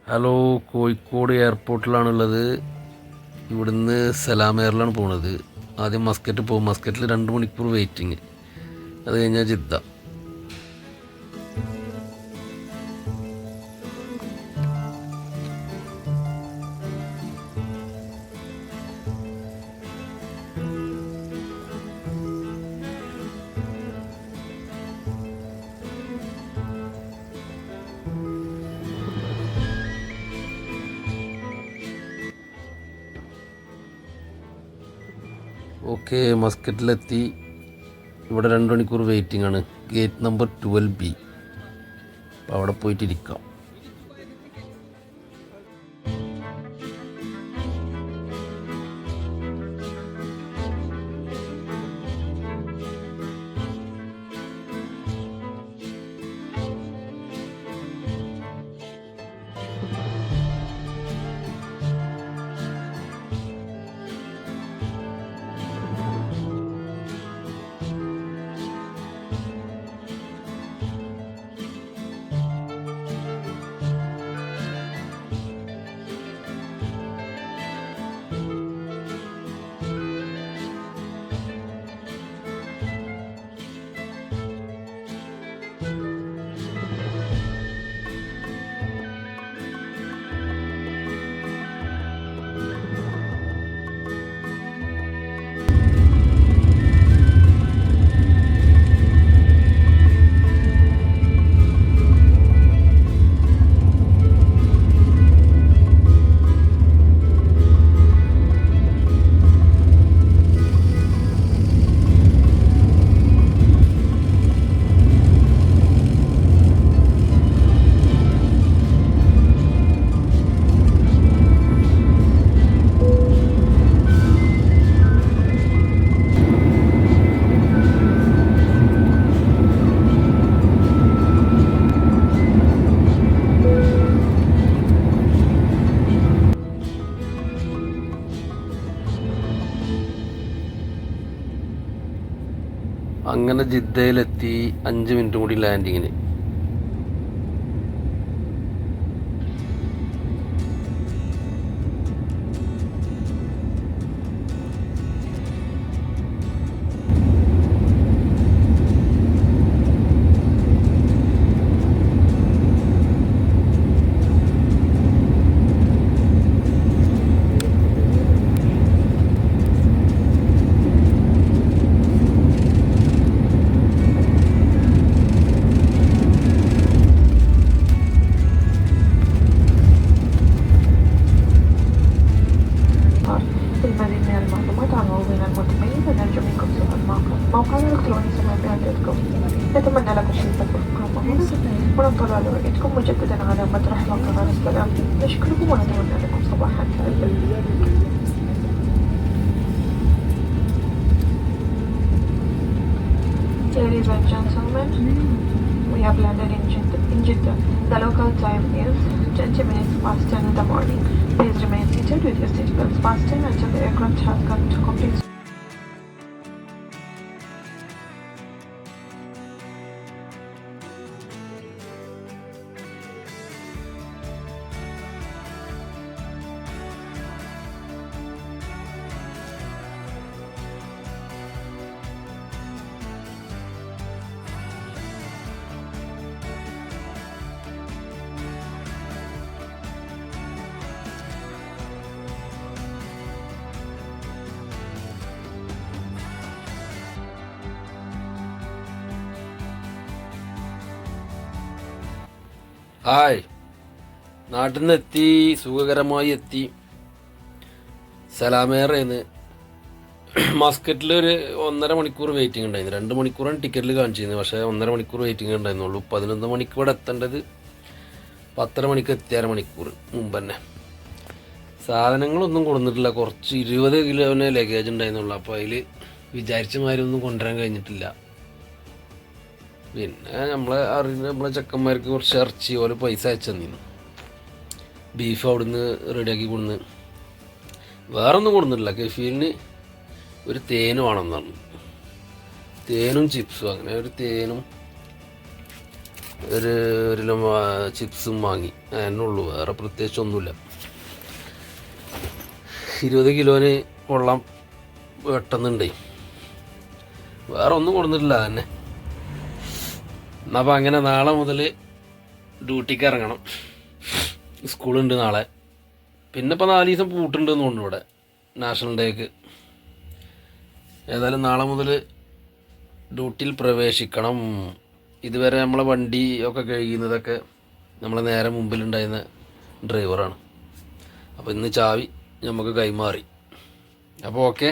Hello, Kozhikode എയർപോർട്ടിലാണുള്ളത്. ഇവിടുന്ന് സലാം എയറിലാണ് പോകുന്നത്. ആദ്യം മസ്കറ്റ് പോകും. മസ്കറ്റിൽ 2 മണിക്കൂർ വെയിറ്റിങ്. അത് കഴിഞ്ഞാൽ ജിദ്ദ. ഓക്കെ, മസ്കറ്റിലെത്തി. ഇവിടെ 2 മണിക്കൂർ വെയിറ്റിംഗ് ആണ്. Gate number 12B. അപ്പോൾ അവിടെ പോയിട്ടിരിക്കാം. അങ്ങനെ ജിദ്ദയിലെത്തി. 5 മിനിറ്റ് കൂടി ലാൻഡിങ്ങിന്. موقعنا الإلكتروني سمعتكم. نتمنى لكم التوفيق وننتظر رؤيتكم مجددا على مطرح مقر السلام. نشكركم ونتمنى لكم صباحا سعيدا. Ladies and gentlemen, we have landed in Jeddah. The local time is 20 minutes past 10 in the morning. Please remain seated with your seatbelts fastened until the aircraft has come to complete. Hi, നാട്ടിൽ നിന്ന് എത്തി. സുഖകരമായി എത്തി. സലാമേറേന്ന് മസ്കറ്റിൽ ഒരു 1.5 മണിക്കൂർ waiting ഉണ്ടായിരുന്നു. 2 മണിക്കൂറാണ് ടിക്കറ്റിൽ കാണിച്ചിരുന്നത്. പക്ഷേ 1.5 മണിക്കൂർ വെയിറ്റിംഗ് ഉണ്ടായിരുന്നുള്ളൂ. 11 മണിക്ക് ഇവിടെ എത്തേണ്ടത് 10:30 മണിക്ക് എത്തി. 1/2 മണിക്കൂർ മുമ്പ് തന്നെ. സാധനങ്ങളൊന്നും കൊടുത്തിട്ടില്ല. കുറച്ച് 20 കിലോന് ലഗേജ് ഉണ്ടായിരുന്നുള്ളൂ. അപ്പോൾ അതിൽ വിചാരിച്ച മാതിരി ഒന്നും കൊണ്ടുവരാൻ കഴിഞ്ഞിട്ടില്ല. പിന്നെ നമ്മളെ ചെക്കന്മാർക്ക് കുറച്ച് ഇറച്ചി പോലെ പൈസ അയച്ചു തന്നിരുന്നു. ബീഫ് അവിടുന്ന് റെഡിയാക്കി കൊടുന്ന്. വേറൊന്നും കൊടുത്തിട്ടില്ല. കെഫീലിന് ഒരു തേനും ആണെന്ന് പറഞ്ഞു. തേനും ചിപ്സും. അങ്ങനെ ഒരു തേനും ഒരു കിലോ ചിപ്സും വാങ്ങി, അതിനുള്ളൂ, വേറെ പ്രത്യേകിച്ചൊന്നുമില്ല. 20 കിലോന് കൊള്ളാൻ വെട്ടുന്നുണ്ടേ, വേറെ ഒന്നും കൊടുത്തിട്ടില്ല തന്നെ. അപ്പം അങ്ങനെ നാളെ മുതൽ ഡ്യൂട്ടിക്ക് ഇറങ്ങണം. സ്കൂളുണ്ട് നാളെ. പിന്നെ ഇപ്പോൾ 4 ദിവസം പൂട്ടുണ്ട് തോന്നുന്നു ഇവിടെ നാഷണൽ ഡേക്ക്. ഏതായാലും നാളെ മുതൽ ഡ്യൂട്ടിയിൽ പ്രവേശിക്കണം. ഇതുവരെ നമ്മളെ വണ്ടി ഒക്കെ കഴിയുന്നതൊക്കെ നമ്മളെ നേരെ മുമ്പിലുണ്ടായിരുന്ന ഡ്രൈവറാണ്. അപ്പോൾ ഇന്ന് ചാവി നമുക്ക് കൈമാറി. അപ്പോൾ ഓക്കെ.